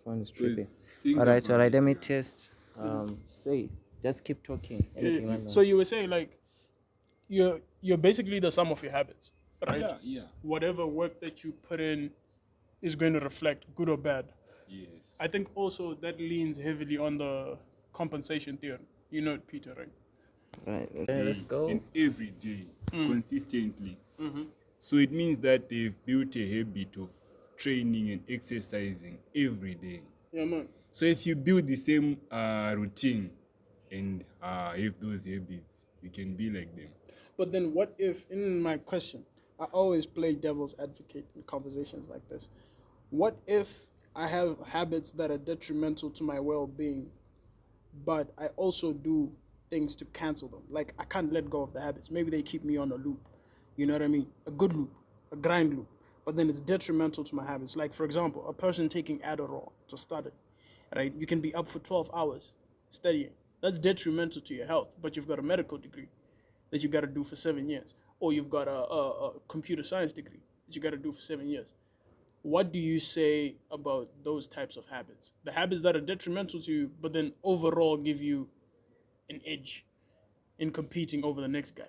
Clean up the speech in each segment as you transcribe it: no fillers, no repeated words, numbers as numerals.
phone is tripping. Think All right. about Let me it. test. Say, just keep talking. Anything Yeah. random. So you were saying like you're basically the sum of your habits, right? Yeah. Whatever work that you put in is going to reflect good or bad. Yes. I think also that leans heavily on the compensation theory. You know it, Peter, right? Right. Okay, let's go. And every day, Mm. consistently. Mm-hmm. So it means that they've built a habit of training and exercising every day. Yeah, man. So if you build the same routine and have those habits, you can be like them. But then what if, in my question, I always play devil's advocate in conversations like this. What if I have habits that are detrimental to my well-being, but I also do things to cancel them? Like I can't let go of the habits. Maybe they keep me on a loop. You know what I mean? A good loop, a grind loop. But then it's detrimental to my habits. Like for example, a person taking Adderall to study, right? You can be up for 12 hours studying. That's detrimental to your health, but you've got a medical degree that you got to do for 7 years, or you've got a computer science degree that you got to do for 7 years. What do you say about those types of habits? The habits that are detrimental to you, but then overall give you an edge in competing over the next guy.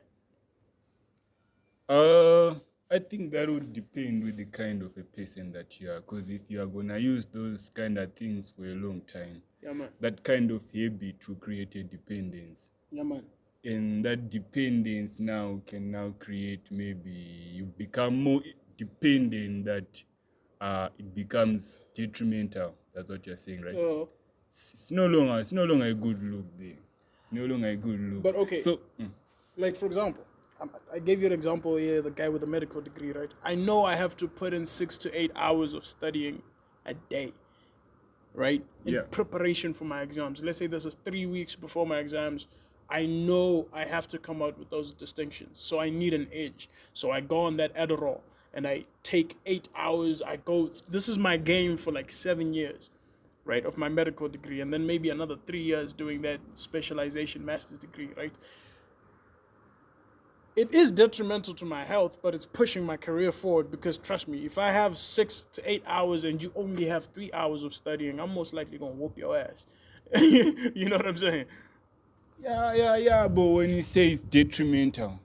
I think that would depend with the kind of a person that you are. Because if you are gonna use those kind of things for a long time, Yeah, man. that kind of habit will create a dependence. Yeah, man. And that dependence now can now create, maybe you become more dependent, that it becomes detrimental. That's what you're saying, right? It's no longer a good look there. It's no longer a good look. But okay, So like for example, I gave you an example here, the guy with the medical degree, right? I know I have to put in 6 to 8 hours of studying a day, right? In preparation for my exams. Let's say this is 3 weeks before my exams. I know I have to come out with those distinctions. So I need an edge. So I go on that Adderall and I take 8 hours. This is my game for like 7 years, right? Of my medical degree. And then maybe another 3 years doing that specialization master's degree, right? It is detrimental to my health, but it's pushing my career forward because trust me, if I have 6 to 8 hours and you only have 3 hours of studying, I'm most likely going to whoop your ass. You know what I'm saying? Yeah. But when you say it's detrimental,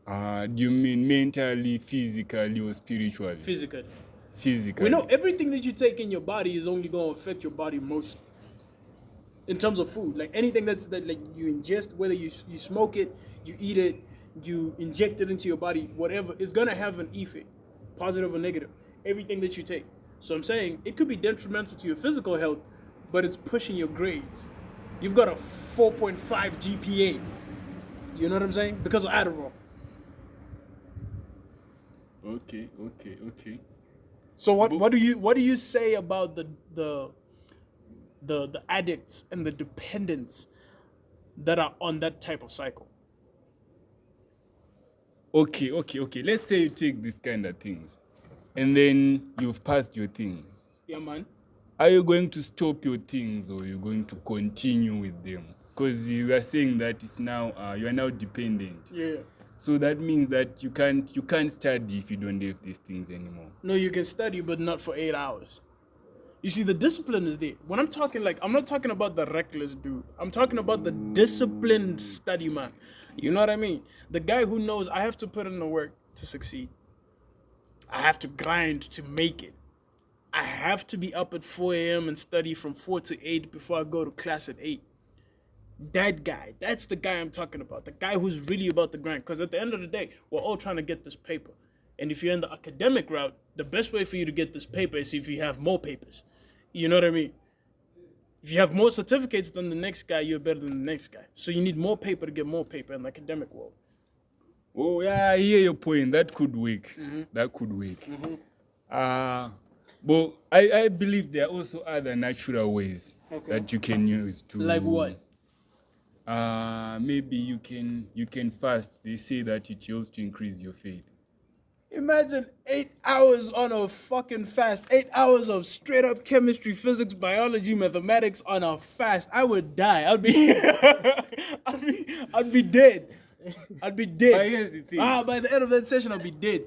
do you mean mentally, physically, or spiritually? Physically. Physically. We know everything that you take in your body is only going to affect your body mostly. In terms of food, like anything that like you ingest, whether you smoke it, you eat it, you inject it into your body, whatever, it's gonna have an effect, positive or negative. Everything that you take. So I'm saying it could be detrimental to your physical health, but it's pushing your grades. You've got a 4.5 GPA. You know what I'm saying? Because of Adderall. Okay. So what do you say about the addicts and the dependents that are on that type of cycle? Okay. Let's say you take these kind of things, and then you've passed your thing. Yeah, man. Are you going to stop your things, or are you going to continue with them? Because you are saying that it's now you are now dependent. Yeah. So that means that you can't study if you don't have these things anymore. No, you can study, but not for 8 hours. You see, the discipline is there. When I'm talking, like, I'm not talking about the reckless dude. I'm talking about the disciplined study man. You know what I mean? The guy who knows I have to put in the work to succeed. I have to grind to make it. I have to be up at 4 a.m. and study from 4 to 8 before I go to class at 8. That guy, that's the guy I'm talking about. The guy who's really about the grind. Because at the end of the day, we're all trying to get this paper. And if you're in the academic route, the best way for you to get this paper is if you have more papers. You know what I mean? If you have more certificates than the next guy, you're better than the next guy. So you need more paper to get more paper in the academic world. Oh, yeah, I hear your point. That could work. Mm-hmm. That could work. Mm-hmm. But I believe there are also other natural ways that you can use to... Like what? Maybe you can fast. They say that it helps to increase your faith. Imagine 8 hours on a fucking fast. 8 hours of straight up chemistry, physics, biology, mathematics on a fast. I would die. I'd be dead. I'd be dead. But here's the thing. By the end of that session, I'd be dead.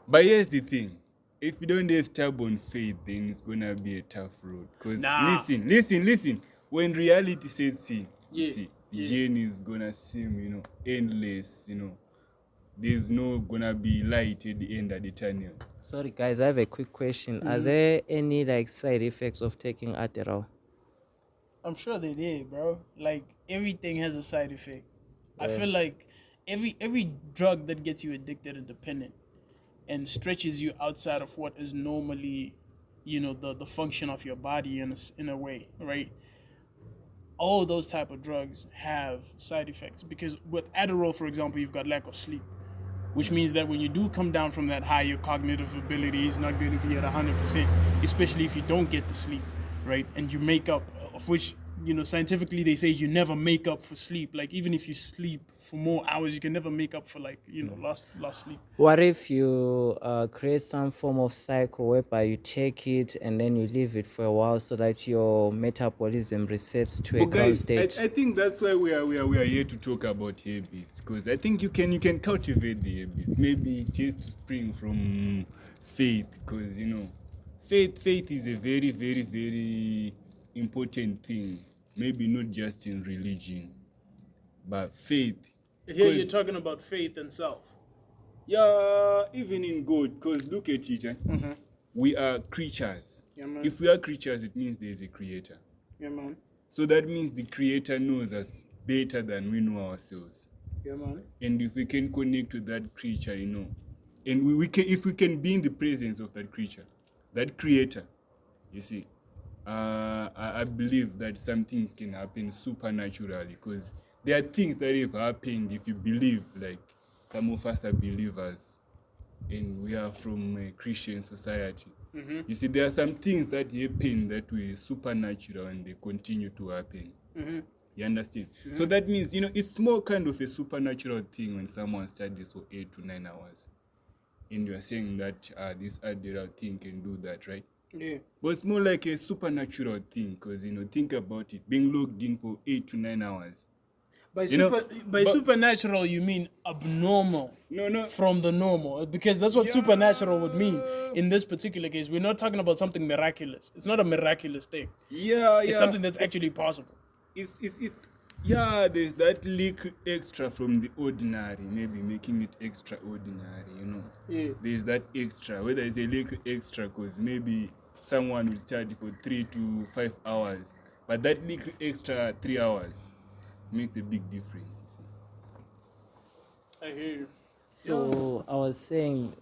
But here's the thing. if you don't have stubborn faith, then it's gonna be a tough road. Cause Nah. listen. When reality sets in, you Yeah, see, the yeah. journey is gonna seem, endless. There's no gonna be light at the end of the tunnel. Sorry, guys, I have a quick question. Are there any like side effects of taking Adderall? I'm sure they did, bro. Like everything has a side effect. I Yeah. feel like every drug that gets you addicted and dependent and stretches you outside of what is normally, the function of your body in a way, right? All those type of drugs have side effects because with Adderall, for example, you've got lack of sleep, which means that when you do come down from that high, your cognitive ability is not going to be at 100%, especially if you don't get the sleep, right? And you make up, of which, scientifically they say you never make up for sleep. Like even if you sleep for more hours, you can never make up for lost sleep. What if you create some form of cycle whereby you take it and then you leave it for a while so that your metabolism resets to a But ground guys, state? I think that's why we are here to talk about habits, because I think you can cultivate the habits. Maybe it has to spring from faith, because faith is a very, very, very important thing. Maybe not just in religion, but faith. Here you're 'Cause, talking about faith and self. yeah, even in God, because look at it. We are creatures. Yeah, man. If we are creatures, it means there's a creator. Yeah, man. So that means the creator knows us better than we know ourselves. Yeah, man. And if we can connect to that creature, and if we can be in the presence of that creature, that creator, you see, I believe that some things can happen supernaturally, because there are things that have happened if you believe. Like some of us are believers and we are from a Christian society. You see, there are some things that happen that were supernatural and they continue to happen. You understand? So that means, it's more kind of a supernatural thing when someone studies for 8 to 9 hours. And you are saying that this Adderall thing can do that, right? Yeah. But it's more like a supernatural thing, because, think about it, being locked in for 8 to 9 hours. By But- supernatural, you mean abnormal No. from the normal, because that's what supernatural would mean in this particular case. We're not talking about something miraculous. It's not a miraculous thing. Yeah. It's something that's actually possible. It's there's that little extra from the ordinary, maybe making it extraordinary, Yeah. There's that extra, whether it's a little extra, because maybe someone will study for 3 to 5 hours, but that little extra 3 hours makes a big difference, you see. I hear you. So I was saying,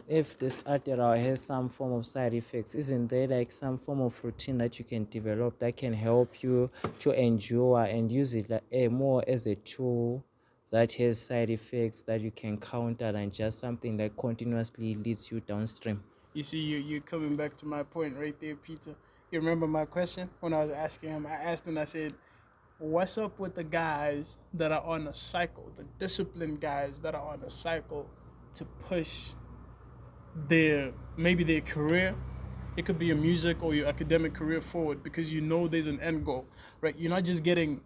if this Adderall has some form of side effects, isn't there like some form of routine that you can develop that can help you to endure and use it like, more as a tool that has side effects that you can counter than just something that continuously leads you downstream? You see, you're coming back to my point right there, Peter. You remember my question when I was asking him? I asked him, I said, what's up with the guys that are on a cycle, the disciplined guys that are on a cycle to push maybe their career? It could be your music or your academic career forward, because there's an end goal, right? You're not just getting,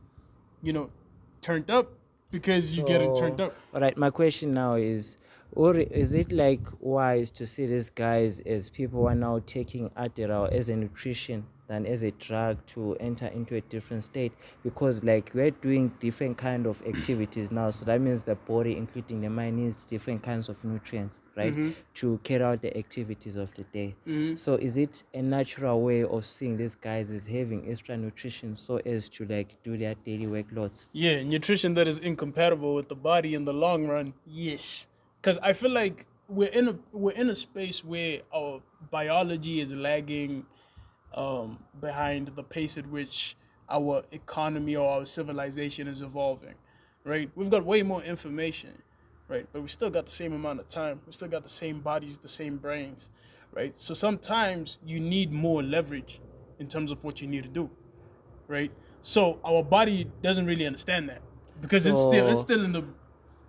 turned up because you're getting turned up. All right, my question now is, or is it like wise to see these guys as people who are now taking Adderall as a nutrition than as a drug to enter into a different state? Because like we're doing different kind of activities now, so that means the body, including the mind, needs different kinds of nutrients, right, to carry out the activities of the day. So is it a natural way of seeing these guys as having extra nutrition so as to like do their daily workloads? Yeah, nutrition that is incompatible with the body in the long run. Yes, because I feel like we're in a space where our biology is lagging behind the pace at which our economy or our civilization is evolving, right? We've got way more information, right? But we still got the same amount of time. We still got the same bodies, the same brains, right? So sometimes you need more leverage in terms of what you need to do, right? So our body doesn't really understand that, because it's still in the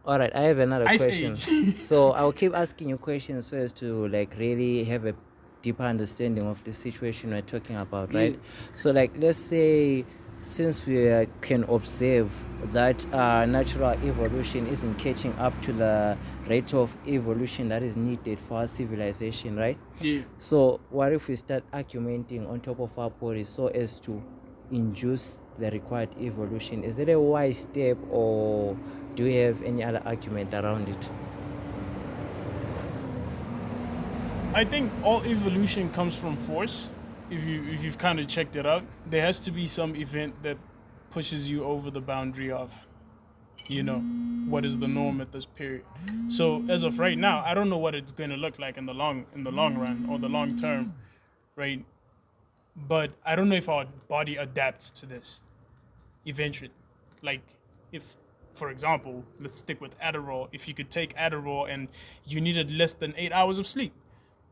All right, I have another Ice question. Age. So I'll keep asking you questions so as to like really have a deeper understanding of the situation we're talking about, right? So like, let's say since we can observe that natural evolution isn't catching up to the rate of evolution that is needed for our civilization, right? Yeah. So what if we start argumenting on top of our bodies so as to induce the required evolution? Is it a wise step, or do you have any other argument around it? I think all evolution comes from force. If you've kind of checked it out, there has to be some event that pushes you over the boundary of, what is the norm at this period. So as of right now, I don't know what it's going to look like in the long run or the long term, right? But I don't know if our body adapts to this eventually. Like, if, for example, let's stick with Adderall. If you could take Adderall and you needed less than 8 hours of sleep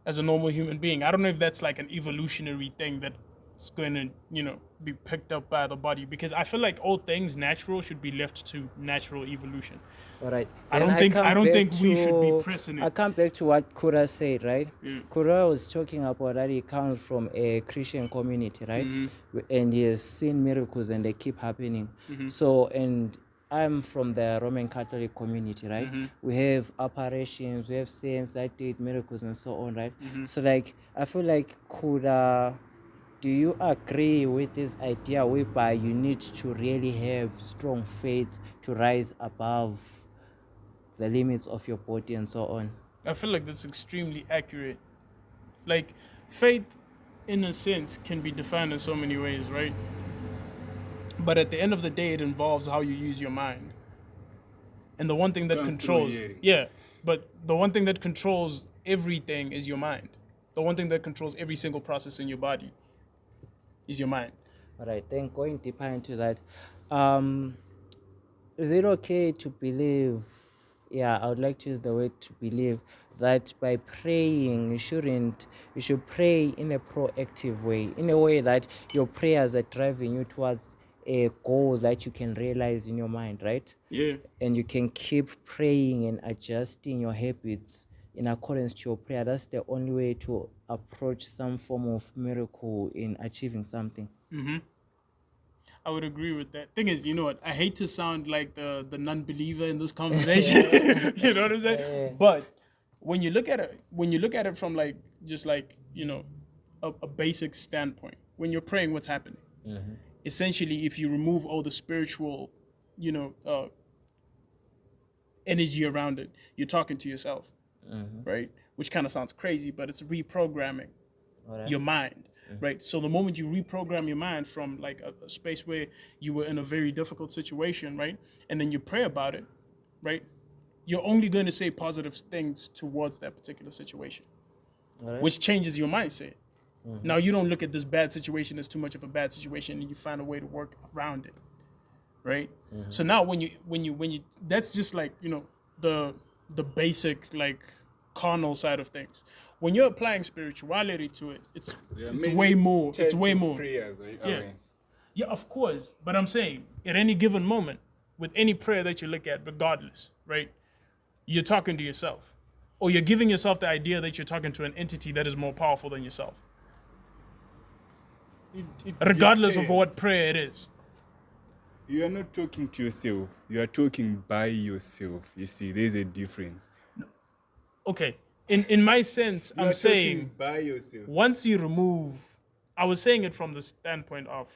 as a normal human being, I don't know if that's like an evolutionary thing that's going to, be picked up by the body, because I feel like all things natural should be left to natural evolution. All right. I don't think we should be pressing it. I come back to what Kura said, right? Kura was talking about that he comes from a Christian community, right? And he has seen miracles and they keep happening. So, and I'm from the Roman Catholic community, right? We have apparitions, we have saints that did miracles and so on, right? So, like, I feel like Kura, do you agree with this idea whereby you need to really have strong faith to rise above the limits of your body and so on? I feel like that's extremely accurate. Like, faith, in a sense, can be defined in so many ways, right? But at the end of the day, it involves how you use your mind. And the one thing that controls... Yeah, but the one thing that controls everything is your mind. The one thing that controls every single process in your body is your mind. All right, then going deeper into that, is it okay to believe, I would like to use the word to believe, that by praying, you should pray in a proactive way, in a way that your prayers are driving you towards a goal that you can realize in your mind, right? Yeah. And you can keep praying and adjusting your habits in accordance to your prayer. That's the only way to approach some form of miracle in achieving something. I would agree with that. Thing is, you know what? I hate to sound like the non-believer in this conversation. You know what I'm saying? But when you look at it from like just like a basic standpoint, when you're praying, what's happening? Essentially, if you remove all the spiritual, energy around it, you're talking to yourself, right? Which kind of sounds crazy, but it's reprogramming your mind, right? So the moment you reprogram your mind from like a space where you were in a very difficult situation, right? And then you pray about it, right? You're only going to say positive things towards that particular situation, which changes your mindset. Now you don't look at this bad situation as too much of a bad situation, and you find a way to work around it, right? So now when you that's just like the basic like carnal side of things. When you're applying spirituality to it, it's way more. It's way more. Prayers, right? Yeah, of course. But I'm saying at any given moment, with any prayer that you look at, regardless, right? You're talking to yourself, or you're giving yourself the idea that you're talking to an entity that is more powerful than yourself. Regardless of what prayer it is. You are not talking to yourself. You are talking by yourself. You see, there's a difference. Okay. In my sense, I'm saying by yourself. Once you remove, I was saying it from the standpoint of,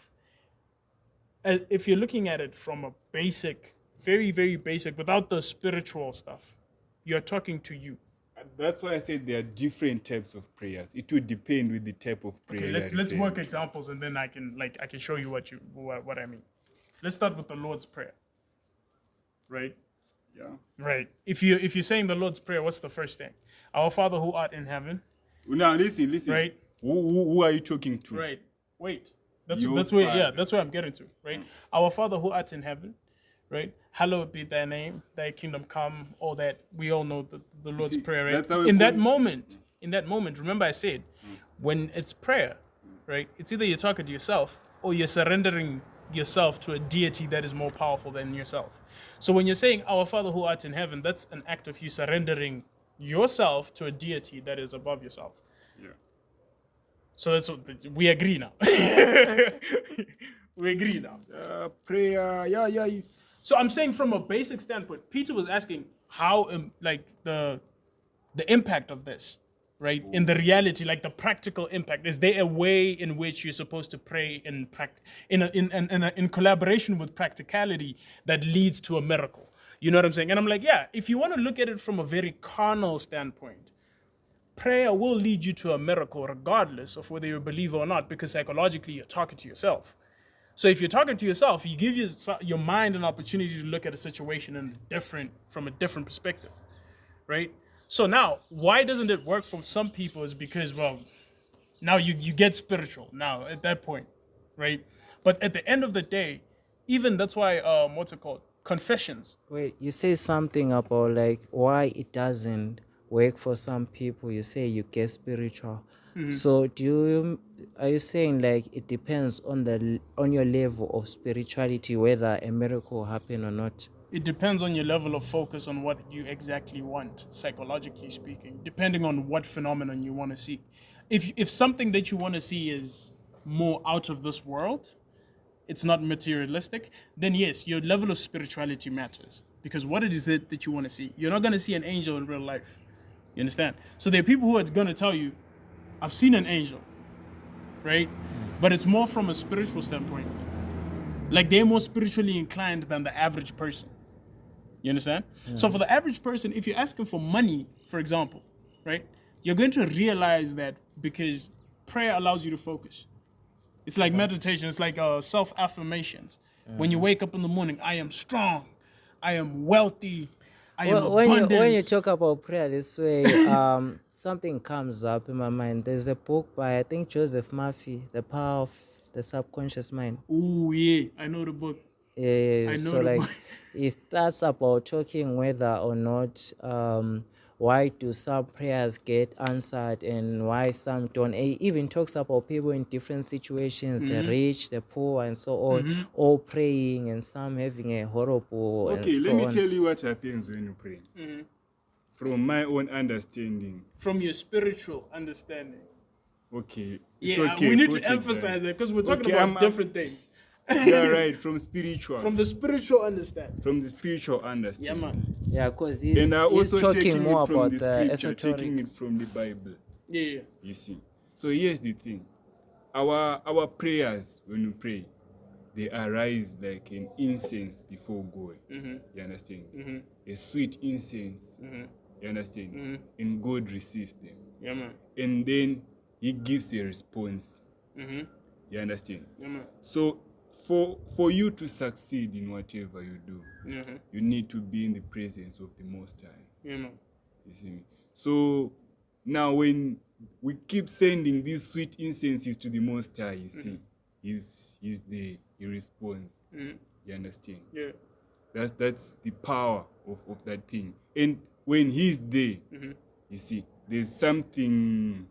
if you're looking at it from a basic, very, very basic, without the spiritual stuff, you're talking to you. That's why I said there are different types of prayers. It will depend with the type of prayer. Okay, let's work examples, and then I can show you what I mean. Let's start with the Lord's Prayer. Right? Yeah. Right. If you're saying the Lord's Prayer, what's the first thing? Our Father who art in heaven. Now listen. Right. Who are you talking to? Right. Wait. That's where I'm getting to. Right. Our Father who art in heaven. Right. Hallowed be thy name. Thy kingdom come. All that we all know the Lord's Prayer. Right. In that moment, remember I said, when it's prayer, right? It's either you're talking to yourself or you're surrendering yourself to a deity that is more powerful than yourself. So when you're saying our Father who art in heaven, that's an act of you surrendering yourself to a deity that is above yourself. Yeah. So that's what we agree now. We agree now. Prayer, yeah. So I'm saying from a basic standpoint, Peter was asking how, like the impact of this, right? In the reality, like the practical impact. Is there a way in which you're supposed to pray in collaboration with practicality that leads to a miracle? You know what I'm saying? And I'm like, yeah, if you want to look at it from a very carnal standpoint, prayer will lead you to a miracle regardless of whether you're a believer or not, because psychologically you're talking to yourself. So if you're talking to yourself, you give your mind an opportunity to look at a situation from a different perspective, right? So now, why doesn't it work for some people is because, well, now you get spiritual now at that point, right? But at the end of the day, even that's why, what's it called? Confessions. Wait, you say something about like why it doesn't work for some people. You say you get spiritual. So are you saying like it depends on your level of spirituality whether a miracle will happen or not? It depends on your level of focus on what you exactly want, psychologically speaking, depending on what phenomenon you want to see. If something that you want to see is more out of this world, it's not materialistic, then yes, your level of spirituality matters. Because what is it that you want to see? You're not going to see an angel in real life. You understand? So there are people who are going to tell you, I've seen an angel, right? But it's more from a spiritual standpoint. Like they're more spiritually inclined than the average person. You understand? So for the average person, if you're asking for money, for example, right, you're going to realize that because prayer allows you to focus. It's like meditation. It's like self-affirmations. When you wake up in the morning, I am strong. I am wealthy. I am When you abundance. talk about prayer this way, something comes up in my mind. There's a book by I think Joseph Murphy, The Power of the Subconscious Mind. Oh yeah, I know the book. Yeah, I know so the like book. it starts about talking whether or not why do some prayers get answered and why some don't. It even talks about people in different situations, the rich, the poor, and so on, all praying and some having a horrible Okay, and let so me on. tell you what happens when you pray. From my own understanding. From your spiritual understanding. Okay, it's Yeah, okay. we need put to it emphasize down. that because we're talking Okay, about different things. You're right. From spiritual. From the spiritual understanding. From the spiritual Yeah, understanding. man. Yeah, because And I he's also talking taking more it from about the the scripture, taking esoteric. it from the Bible. Yeah. You see. So here's the thing. Our prayers when we pray, they arise like an incense before God. You understand? A sweet incense. You understand? And God receives them. Yeah, man. And then He gives a response. You understand? Yeah, man. So for you to succeed in whatever you do, you need to be in the presence of the Most High. Yeah, man. You see me? So now when we keep sending these sweet incenses to the Most High, you see, He's there, He responds. You understand? Yeah. That's the power of that thing. And when He's there, you see, there's something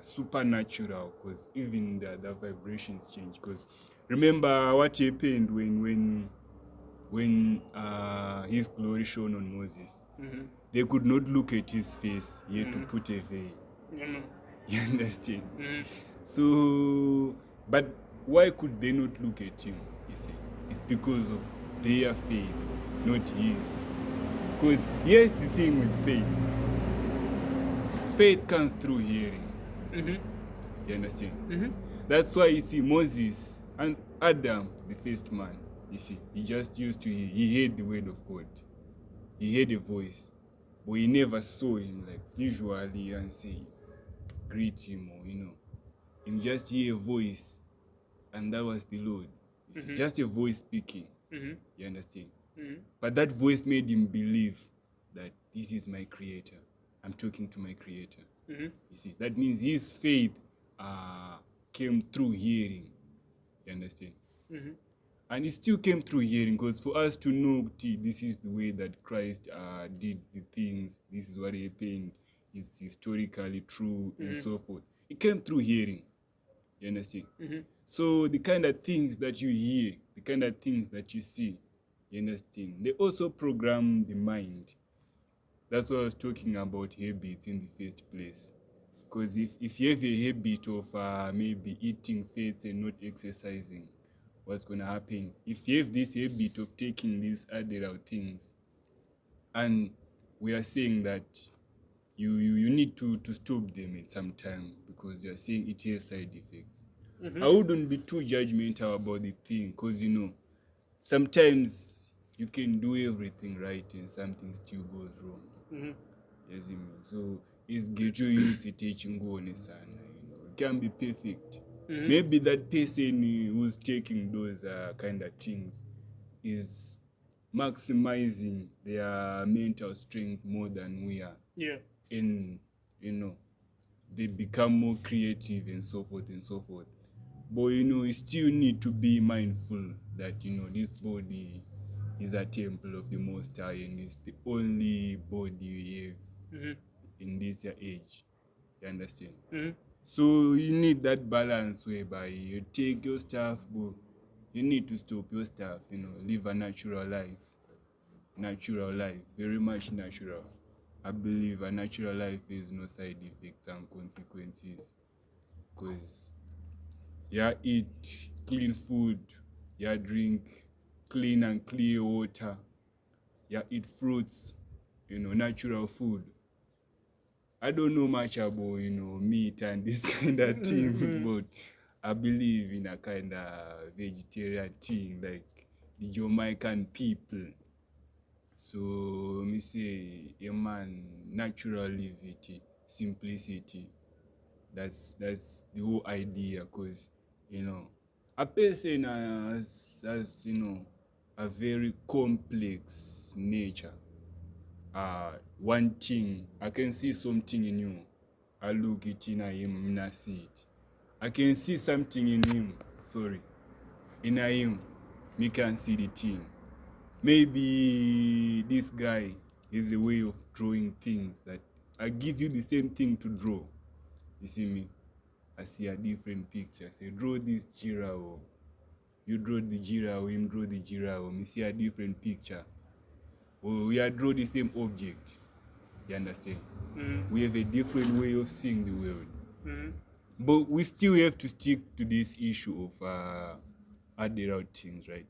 supernatural, because even the vibrations change. Because remember what happened when His glory shone on Moses. They could not look at his face. He had to put a veil. You understand? So, but why could they not look at him? You see, it's because of their faith, not his. Because here's the thing with faith. Faith comes through hearing. You understand? That's why you see Moses and Adam, the first man, you see, he just used to hear. He heard the word of God. He heard a voice. But he never saw him like visually and say, greet him, or and just hear a voice, and that was the Lord. You see, just a voice speaking. You understand? But that voice made him believe that this is my creator. I'm talking to my creator. You see, that means his faith came through hearing. You understand? And it still came through hearing, because for us to know, this is the way that Christ did the things, this is what happened, it's historically true, and so forth. It came through hearing. You understand? So the kind of things that you hear, the kind of things that you see, you understand, they also program the mind. That's what I was talking about habits in the first place. Because if you have a habit of maybe eating fats and not exercising, what's going to happen. If you have this habit of taking these Adderall things, and we are saying that you need to stop them at some time because you are saying it has side effects. I wouldn't be too judgmental about the thing because, sometimes you can do everything right and something still goes wrong. Yes, so it's get you teaching on sana, it can be perfect. Maybe that person who's taking those kind of things is maximizing their mental strength more than we are. Yeah. And they become more creative and so forth and so forth. But you still need to be mindful that this body is a temple of the Most High and it's the only body we have in this age. You understand? So you need that balance whereby you take your stuff, but you need to stop your stuff, live a natural life. Natural life, very much natural. I believe a natural life has no side effects and consequences. Because you eat clean food, you drink clean and clear water, you eat fruits, natural food. I don't know much about, meat and this kind of things, but I believe in a kind of vegetarian thing like the Jamaican people. So, me say, a man natural livity, simplicity. That's the whole idea, because, a person has a very complex nature. One thing, I can see something in you. I look it in him, I see it. I can see something in him, in him, me can see the thing. Maybe this guy is a way of drawing things that I give you the same thing to draw. You see me? I see a different picture. Say, draw this giraffe. You draw the giraffe, him draw the giraffe. Me see a different picture. Or we are draw the same object. You understand? We have a different way of seeing the world. But we still have to stick to this issue of Adderall things, right?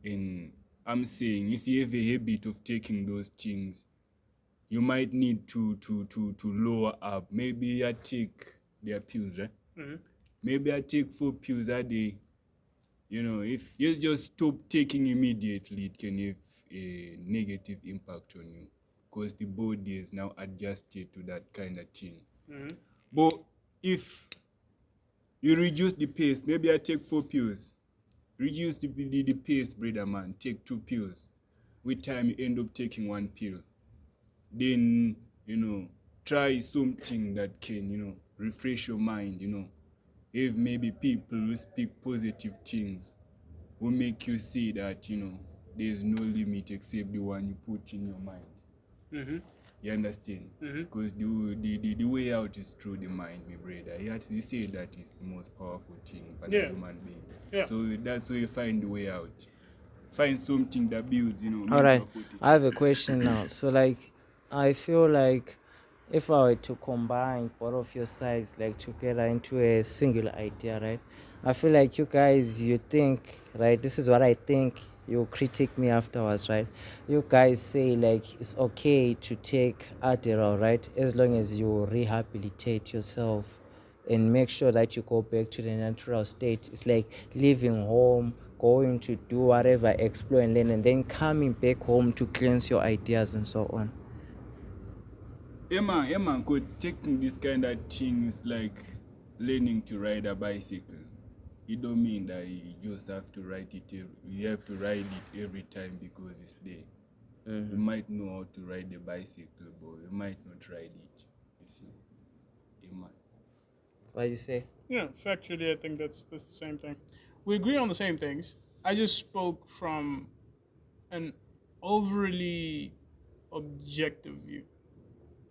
And I'm saying if you have a habit of taking those things, you might need to lower up. Maybe I take their pills, right? Maybe I take 4 pills a day. If you just stop taking immediately, it can have a negative impact on you because the body is now adjusted to that kind of thing. But if you reduce the pace, maybe I take 4 pills. Reduce the pace, brother man. Take 2 pills. With time, you end up taking 1 pill. Then, try something that can, refresh your mind, If maybe people who speak positive things will make you see that, there's no limit except the one you put in your mind. You understand? Because the way out is through the mind, my brother. You say that is the most powerful thing for a human being. Yeah. So that's where you find the way out. Find something that builds, All right, I have a question now. So, I feel like if I were to combine both of your sides, together into a single idea, right? I feel like you guys, you think, right? This is what I think. You critique me afterwards, right? You guys say it's okay to take Adderall, right? As long as you rehabilitate yourself and make sure that you go back to the natural state. It's like leaving home, going to do whatever, explore and learn, and then coming back home to cleanse your ideas and so on. Yeah man, cause taking this kind of thing is like learning to ride a bicycle. It don't mean that you just have to ride it. You have to ride it every time because it's there. You might know how to ride the bicycle, but you might not ride it. You see, yeah man. What do you say? Yeah, factually, I think that's the same thing. We agree on the same things. I just spoke from an overly objective view.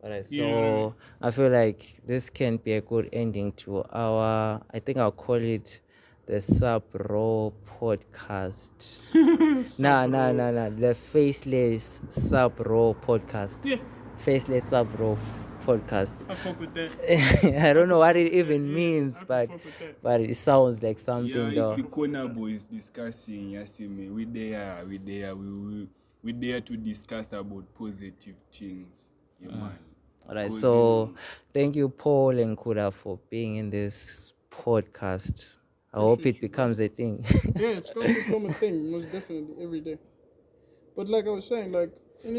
Alright, You know what I mean? so I feel like this can be a good ending to our, I think I'll call it the SubRaw podcast. The Faceless SubRaw podcast. Yeah. Faceless SubRaw podcast. I fuck with that. I don't know what it even Yeah, means, I but can fuck with that. but it sounds like Yeah, something it's though. the corner boys discussing. You see me. We there to discuss about positive things. Yeah, man. All right, 'Cause, so thank you, Paul and Kuda, for being in this podcast. I hope Appreciate it you, bro. becomes a thing. Yeah, it's gonna become a thing, most definitely, every day. But like I was saying, like in